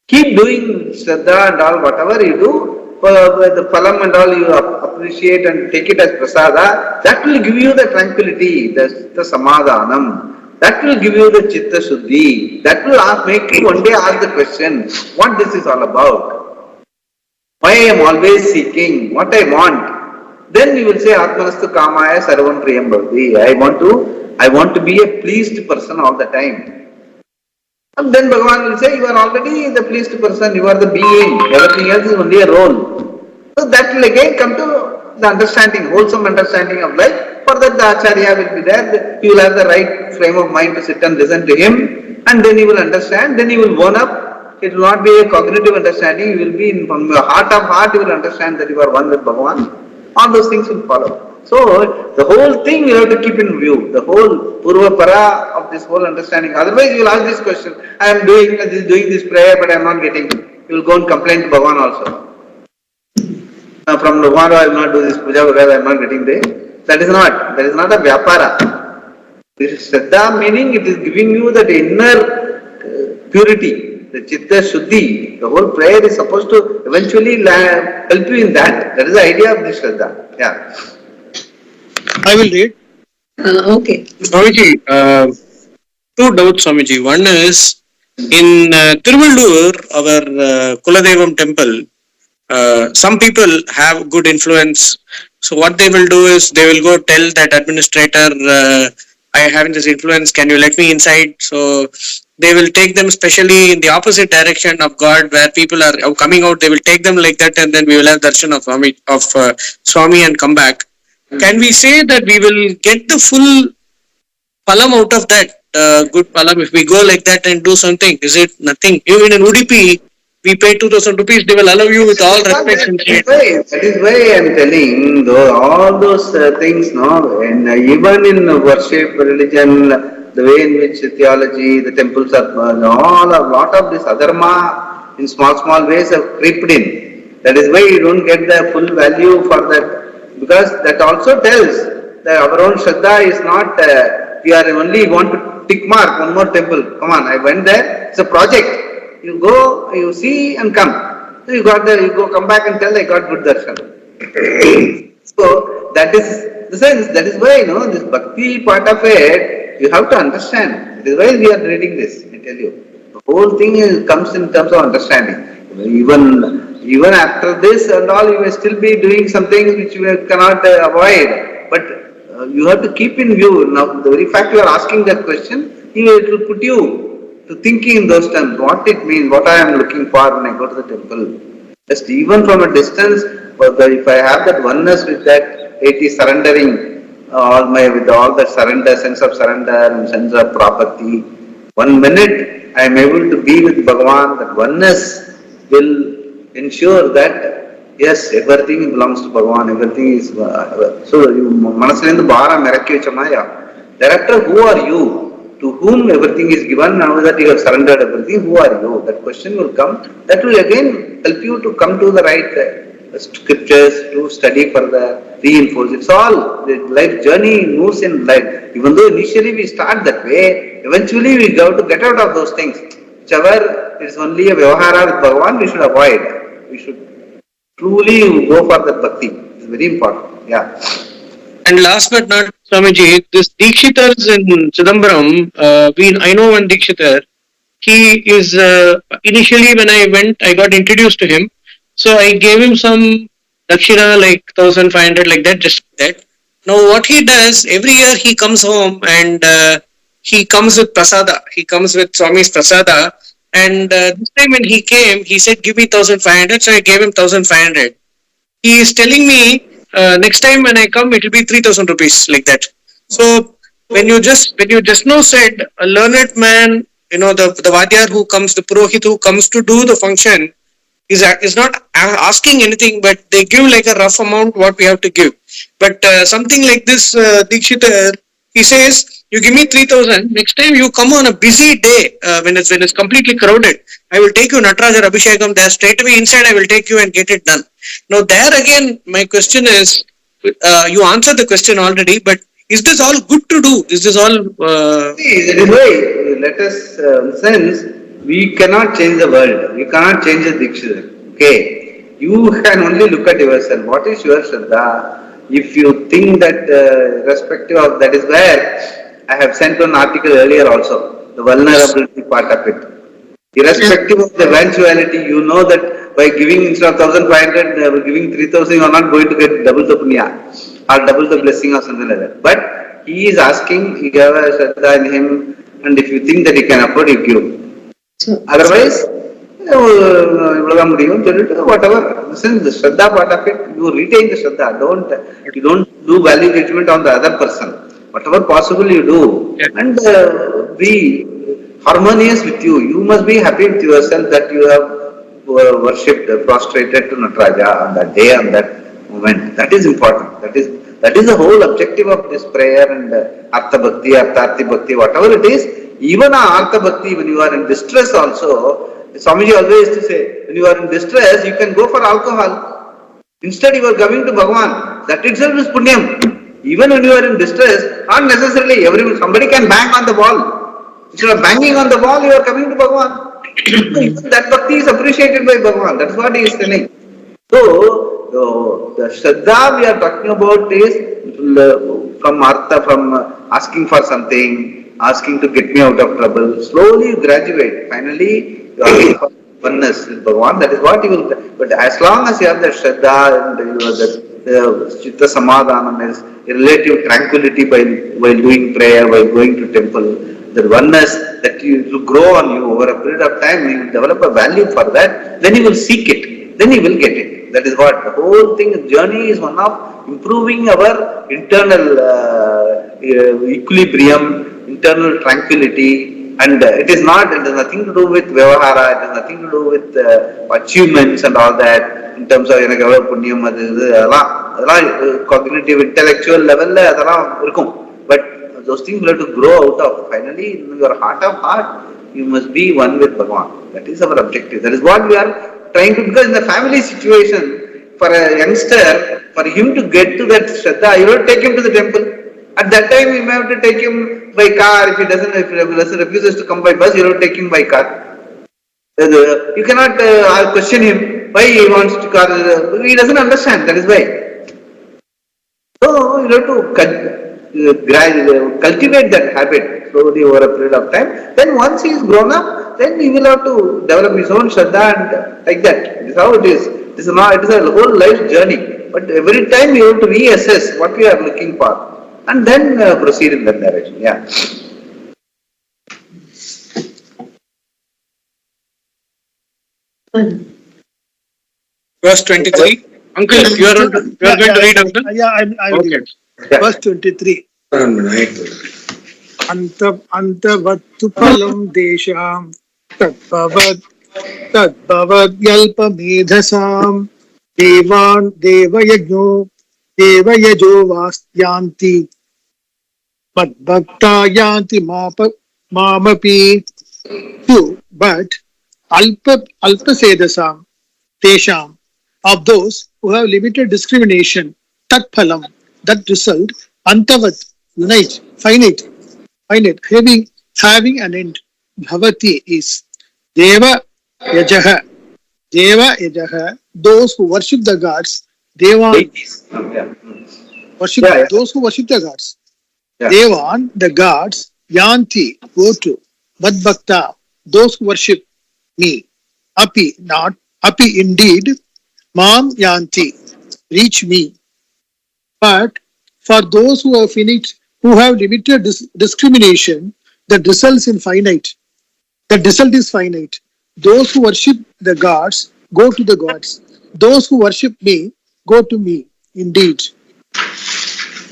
Keep doing Shraddha and all, whatever you do, the Phalam and all you appreciate and take it as Prasada, that will give you the tranquility, the Samadhanam. That will give you the Chitta Shuddhi. That will make you one day ask the question, what this is all about. Why I am always seeking, what I want. Then you will say Atmanastu Kamaya Sarvam Priyam Bhavati. I want to be a pleased person all the time. And then Bhagavan will say, you are already the pleased person, you are the being, everything else is only a role. So that will again come to the understanding, wholesome understanding of life. For that the Acharya will be there, he will have the right frame of mind to sit and listen to him, and then he will understand, then he will own up. It will not be a cognitive understanding, he will be from the heart of heart, he will understand that you are one with Bhagavan. All those things will follow. So, the whole thing you have to keep in view. The whole Purva Para of this whole understanding. Otherwise, you will ask this question. I am doing this prayer, but I am not getting it. You will go and complain to Bhagavan also. Now, from Bhagavan, I will not do this puja because I am not getting there. That is not a Vyapara. This is Shraddha meaning it is giving you that inner purity. The Chitta Shuddhi, the whole prayer is supposed to eventually help you in that. That is the idea of this Shraddha. Yeah.
I will read.
Okay.
Swamiji, two doubts, Swamiji. One is, in Tiruvallur, our Kuladevam temple, some people have good influence. So what they will do is, they will go tell that administrator, I am having this influence, can you let me inside? So they will take them specially in the opposite direction of God, where people are coming out, they will take them like that, and then we will have darshan of Swami and come back. Can we say that we will get the full phalam out of that, good phalam, if we go like that and do something? Is it nothing? Even in Udupi, we pay 2,000 rupees, they will allow you with all respect.
That is why I am telling, all those things, and even in worship, religion, the way in which theology, the temples are, a lot of this adharma in small ways have creeped in. That is why you don't get the full value for that. Because that also tells that our own Shraddha is not, we are only want to tick mark one more temple. Come on, I went there, it's a project. You go, you see and come. So you got there, you go, come back and tell I got good darshan. So that is the sense, that is why, this bhakti part of it, you have to understand. That is why we are reading this, I tell you. The whole thing comes in terms of understanding. Even after this and all, you may still be doing something which you cannot avoid. But you have to keep in view. Now, the very fact you are asking that question, it will put you to thinking in those terms. What it means, what I am looking for when I go to the temple. Just even from a distance, if I have that oneness with that, it is surrendering with all the surrender, sense of surrender and sense of property. 1 minute I am able to be with Bhagavan, that oneness will ensure that yes, everything belongs to Bhagavan, everything is so you Manasalindu Bhara Merakki Vechamaya. Thereafter, who are you? To whom everything is given, now that you have surrendered everything, who are you? That question will come. That will again help you to come to the right scriptures, to study further, reinforce. It's all, the life journey moves in life. Even though initially we start that way, eventually we have to get out of those things. Whichever is only a vyavahara with Bhagavan, we should avoid. We should truly go for that bhakti. It's very important. Yeah.
And last but not Swamiji, this Dikshitars in Chidambaram, I know one Dikshitar. He is, initially when I went, I got introduced to him. So I gave him some dakshina like 1,500 like that, just that. Now what he does, every year he comes home and he comes with prasada. He comes with Swami's prasada. And this time when he came, he said, give me 1,500. So I gave him 1,500. He is telling me, next time when I come, it will be 3,000 rupees like that. So when you just now said a learned man, the Vadyar who comes, the Purohit who comes to do the function is not asking anything, but they give like a rough amount what we have to give. But something like this, Dikshitar, he says, you give me 3,000, next time you come on a busy day, when it's completely crowded, I will take you Nataraja Abhishekam there, straight away inside I will take you and get it done. Now there again, my question is, you answered the question already, but is this all good to do? Is this all...
See, that is why, let us sense, we cannot change the world. You cannot change the Dikshitar. Okay? You can only look at yourself. What is your Shraddha? If you think that, irrespective of, that is where I have sent an article earlier also, the vulnerability part of it. Irrespective of the eventuality, you know that by giving instead of 1,500, giving 3,000, you are not going to get double the punya or double the blessing or something like that. But he is asking, you have a Shraddha in him, and if you think that he can afford, you give. Otherwise, whatever, since the Shraddha part of it, you retain the Shraddha. You don't do value judgment on the other person. Whatever possible you do, and be harmonious with you. You must be happy with yourself that you have worshipped, prostrated to Nataraja on that day, on that moment. That is important. That is the whole objective of this prayer and Artha Bhakti, Artharthi Bhakti, whatever it is. Even Artha Bhakti, when you are in distress also, Swamiji always used to say, when you are in distress, you can go for alcohol. Instead, you are coming to Bhagavan. That itself is punyam. Even when you are in distress, not necessarily somebody can bang on the wall. Instead of banging on the wall, you are coming to Bhagavan. That bhakti is appreciated by Bhagavan. That's what he is telling. So, the Shraddha we are talking about is from Artha, from asking for something, asking to get me out of trouble. Slowly you graduate. Finally, you are for oneness with Bhagavan. That is what you will. But as long as you have the Shraddha and you have the Chitta Samadhanam, is relative tranquility while doing prayer, while going to temple, the oneness that will grow on you over a period of time, you will develop a value for that, then you will seek it, then you will get it. That is what the whole thing, journey is one of improving our internal equilibrium, internal tranquility, and it has nothing to do with vyavahara, it has nothing to do with achievements and all that, in terms of punyam, cognitive, intellectual level, but those things will have to grow out of. Finally, in your heart of heart, you must be one with Bhagavan. That is our objective. That is what we are trying to, because in the family situation, for a youngster, for him to get to that Shraddha, you have to take him to the temple. At that time, you may have to take him by car. If he refuses to come by bus, you have to take him by car. You cannot question him why he wants to car. He doesn't understand. That is why. So you have to cultivate that habit slowly over a period of time. Then once he is grown up, then he will have to develop his own Shraddha and like that. This is how it is. It is a whole life journey. But every time you have to reassess what we are looking for and then proceed in that direction. Yeah.
Verse 23. Uncle, you are going to read, Uncle?
Yeah, I will
Okay.
read. Verse 23. Antavattu palam desham tadbhavad yalpa medhasam devan devayajo vasyanti madbhakta yanti mamapi. 2. But alpa sedasam tesham, of those who have limited discrimination, tat phalam, that result, antavat, unite, finite, having an end, bhavati is deva yajaha, those who worship the gods, devan, those who worship the gods, devan, the gods, yanti, go to, madbhakta, those who worship me, api, not, api indeed, mam yanti, reach me. But for those who have limited discrimination, the result is finite. The result is finite. Those who worship the gods go to the gods. Those who worship me go to me. Indeed.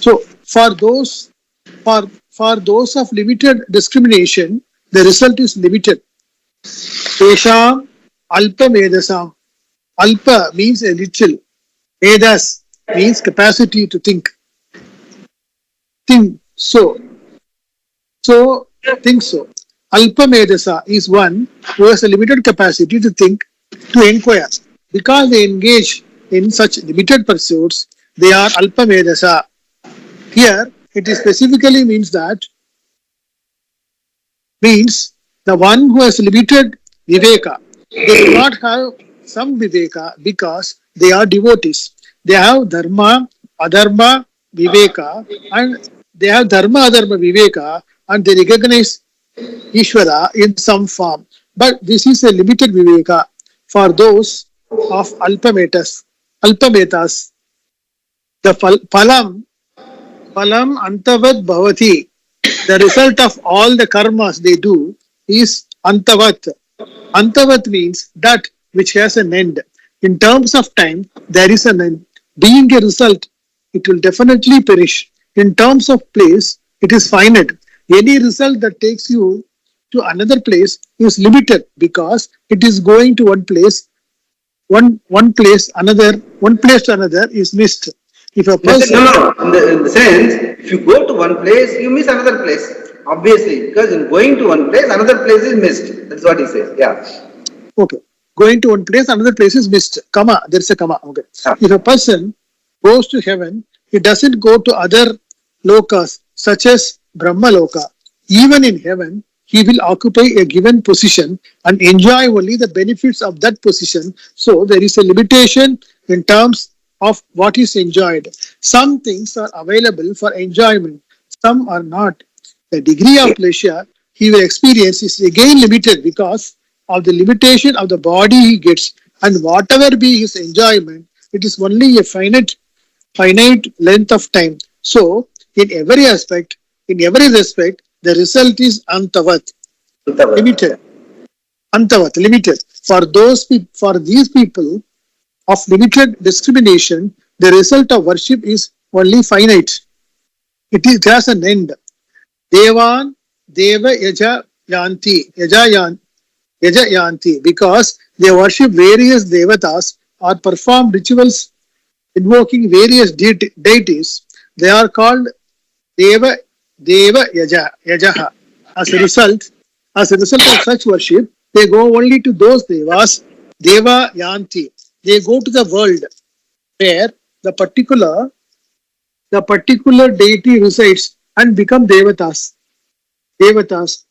So for those of limited discrimination, the result is limited. Tesham alpa medasam. Alpa means a little. Medas means capacity to think. Think so. Alpa medasa is one who has a limited capacity to think, to inquire. Because they engage in such limited pursuits, they are alpa medasa. Here, it is specifically means the one who has limited viveka. They do not have some viveka because they are devotees. They have dharma, adharma, viveka, and they recognize Ishvara in some form. But this is a limited viveka for those of alpametas. The phalam antavad bhavati. The result of all the karmas they do is antavat. Antavat means that which has an end. In terms of time, there is an end. Being a result, it will definitely perish. In terms of place, it is finite. Any result that takes you to another place is limited because it is going to one place to another is missed. If a person...
In the sense, if you go to one place, you miss another place. Obviously, because in going to one place, another place is missed. That's what he says. Yeah.
Okay. Going to one place, another place is missed. Comma. There's a comma. Okay. If a person goes to heaven, he doesn't go to other lokas such as Brahma Loka. Even in heaven, he will occupy a given position and enjoy only the benefits of that position. So there is a limitation in terms of what is enjoyed. Some things are available for enjoyment, some are not. The degree of pleasure he will experience is again limited because of the limitation of the body he gets, and whatever be his enjoyment, it is only a finite length of time. So, in every respect, the result is antavat, limited. Antavat, limited. For these people of limited discrimination, the result of worship is only finite. It has an end. Devan, Deva, Yaja, Yanti, because they worship various devatas or perform rituals invoking various deities. They are called Deva Yajaha. As a result of such worship, they go only to those devas, Deva Yanti. They go to the world. where the particular deity resides and become devatas,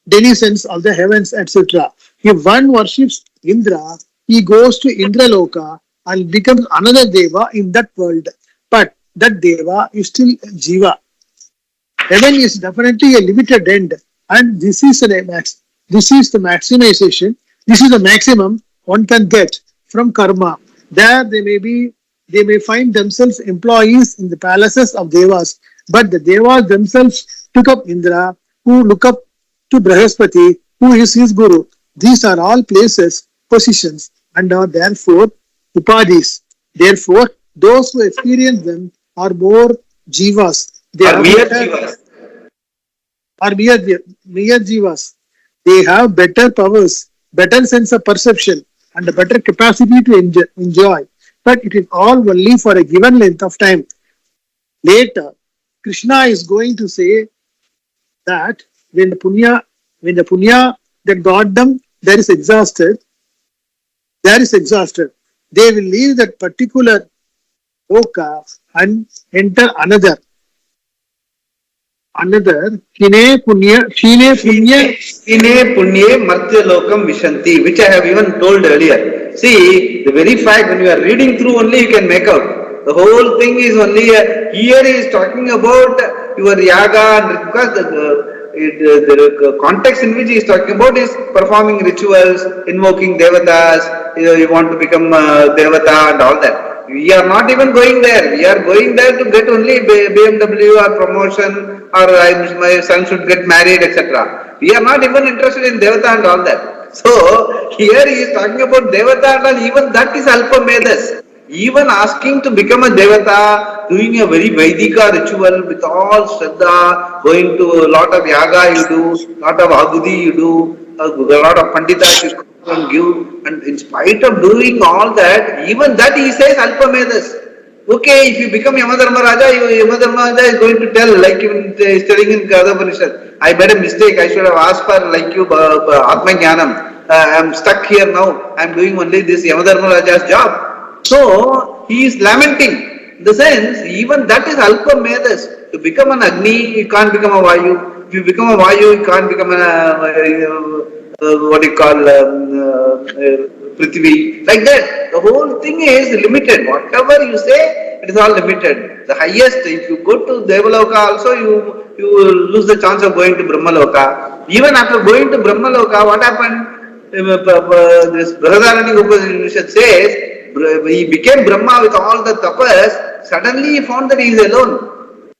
denizens of the heavens, etc. If one worships Indra, he goes to Indra Loka and becomes another deva in that world. But that deva is still jiva. Heaven is definitely a limited end, and this is the maximization. This is the maximum one can get from karma. There they may find themselves employees in the palaces of devas, but the devas themselves took up Indra, who look up to Brahaspati, who is his guru. These are all places, positions, and are therefore upadhis. Therefore, those who experience them are more jivas. They
Or
are
mere
better-
jivas.
are mere jivas. They have better powers, better sense of perception, and a better capacity to enjoy. But it is all only for a given length of time. Later, Krishna is going to say that when the punya that got them there is exhausted, they will leave that particular loka and enter another. Shine punya
Ine punye martya lokam vishanti, which I have even told earlier. See, the very fact when you are reading through only you can make out. The whole thing is only here he is talking about your yaga, because the context in which he is talking about is performing rituals, invoking devatas, you want to become devata and all that. We are not even going there. We are going there to get only BMW or promotion, or my son should get married, etc. We are not even interested in devata and all that. So here he is talking about devata and all, even that is alpa medas. Even asking to become a devata, doing a very Vaidika ritual with all shraddha, going to a lot of yaga you do, lot of ahudi you do, a lot of panditas you and give, and in spite of doing all that, even that he says alpa medas. Okay, if you become Yamadharmaraja, Yamadharmaraja is going to tell, like even is telling in Gadapanishad, I made a mistake, I should have asked for like you Atma Jnanam. I am stuck here now, I am doing only this Yamadharmaraja's job. So he is lamenting. In the sense, even that is alpa medas. To become an Agni, you can't become a Vayu. If you become a Vayu, you can't become what you call Prithvi. Like that. The whole thing is limited. Whatever you say, it is all limited. The highest, if you go to Devaloka also, you will lose the chance of going to Brahmaloka. Even after going to Brahmaloka, what happened? This Brahadarani Upanishad says, he became Brahma with all the tapas, suddenly he found that he is alone.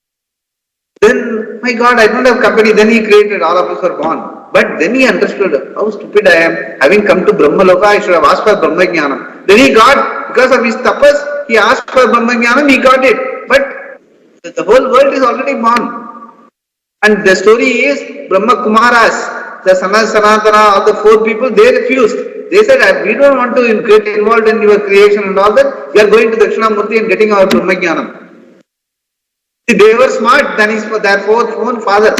Then, my God, I don't have company. Then he created, all of us were born. But then he understood how stupid I am. Having come to Brahmaloka, I should have asked for Brahma Jnanam. Then he got, because of his tapas, he asked for Brahma Jnanam, he got it. But the whole world is already born. And the story is, Brahma Kumaras, the Sanatana, all the four people, they refused. They said, we don't want to get involved in your creation and all that. We are going to Dakshinamurti and getting our Brahma Jnanam. They were smart than their own father.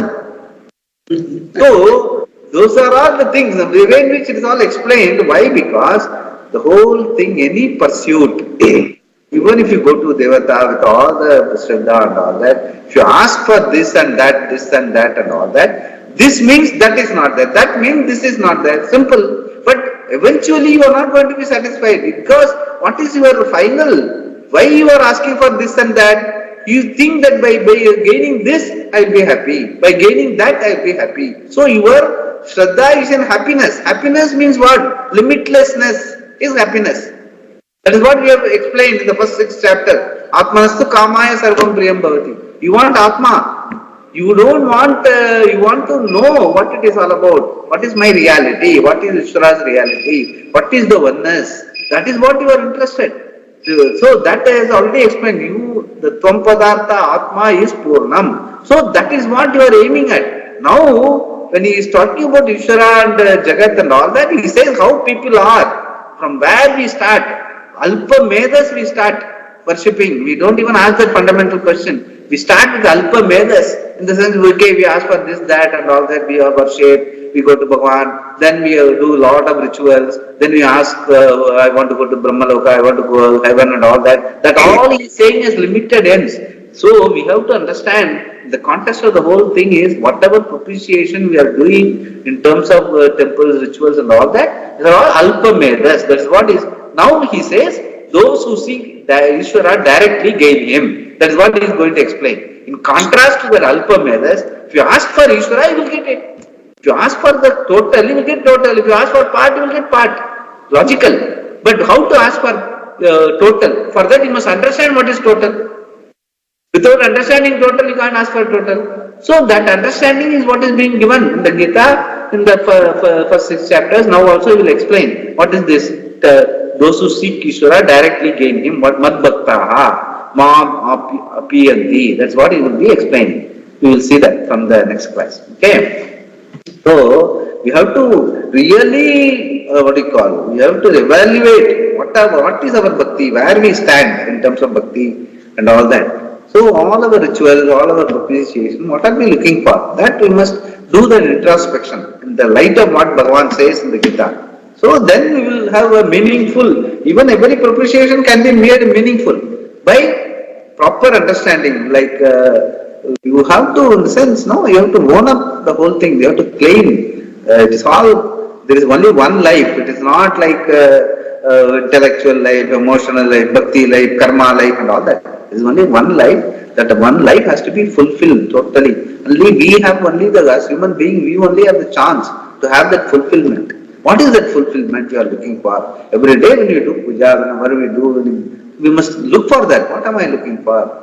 So, those are all the things, the way in which it is all explained. Why? Because the whole thing, any pursuit, even if you go to Devata with all the Shraddha and all that, if you ask for this and that and all that, this means that is not there. That means this is not there. Simple. But eventually you are not going to be satisfied, because what is your final? Why you are asking for this and that? You think that by gaining this, I will be happy. By gaining that, I will be happy. So your Shraddha is in happiness. Happiness means what? Limitlessness is happiness. That is what we have explained in the first 6 chapter. Atmanastu kamaya sarvam priyam bhavati. You want Atma. You don't want, you want to know what it is all about. What is my reality? What is Ishvara's reality? What is the oneness? That is what you are interested. So that is already explained. The Tvam Padartha Atma is Purnam. So that is what you are aiming at. Now, when he is talking about Ishvara and Jagat and all that, he says how people are. From where we start. Alpa Medas we start. worshipping. We don't even ask that fundamental question. We start with Alpa Medas, in the sense, okay, we ask for this, that and all that, we worship, we go to Bhagavan, then we do a lot of rituals, then we ask, I want to go to Brahmaloka, I want to go to heaven and all that. That all he is saying is limited ends. So we have to understand the context of the whole thing is whatever propitiation we are doing in terms of temples, rituals and all that, these are all Alpa Medas. That's what is. Now he says, those who seek Ishvara directly gain him. That is what he is going to explain. In contrast to the Alpa Medas, if you ask for Ishvara, you will get it. If you ask for the total, you will get total. If you ask for part, you will get part. Logical. But how to ask for total? For that you must understand what is total. Without understanding total, you can't ask for total. So that understanding is what is being given in the Gita in the first 6 chapters. Now also he will explain what is this. Those who seek Ishvara directly gain him. What mad bhaktaha mam apiyanti. That's what he will be explaining. We will see that from the next class. Okay. So we have to really we have to evaluate what is our bhakti, where we stand in terms of bhakti and all that. So all our rituals, all our propitiation, what are we looking for? That we must do that introspection in the light of what Bhagavan says in the Gita. So then we will have a meaningful, even every propitiation can be made meaningful by proper understanding. Like you have to, in the sense, you have to own up the whole thing. You have to claim. It is all, there is only one life. It is not like intellectual life, emotional life, bhakti life, karma life and all that. There is only one life. That one life has to be fulfilled totally. Only we have as human being, we only have the chance to have that fulfillment. What is that fulfillment we are looking for? Every day when we do puja, whenever we do, we must look for that. What am I looking for?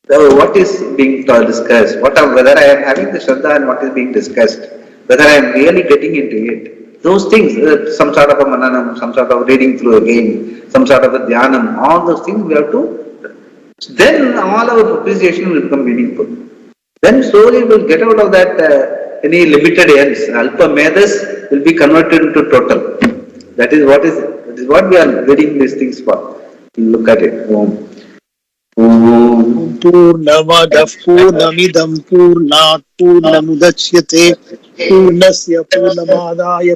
What is being discussed? Whether I am having the Shraddha and what is being discussed? Whether I am really getting into it? Those things, some sort of a mananam, some sort of reading through again, some sort of a dhyanam, all those things we have to. Then all our propitiation will become meaningful. Then slowly we will get out of that any limited ends. Alpa Medas will be converted into total. That is what we are reading these things for. Look at it. Om.
Purnamadav Purnamidam Purnat Purnamudachyate Purnasya Purnamadaya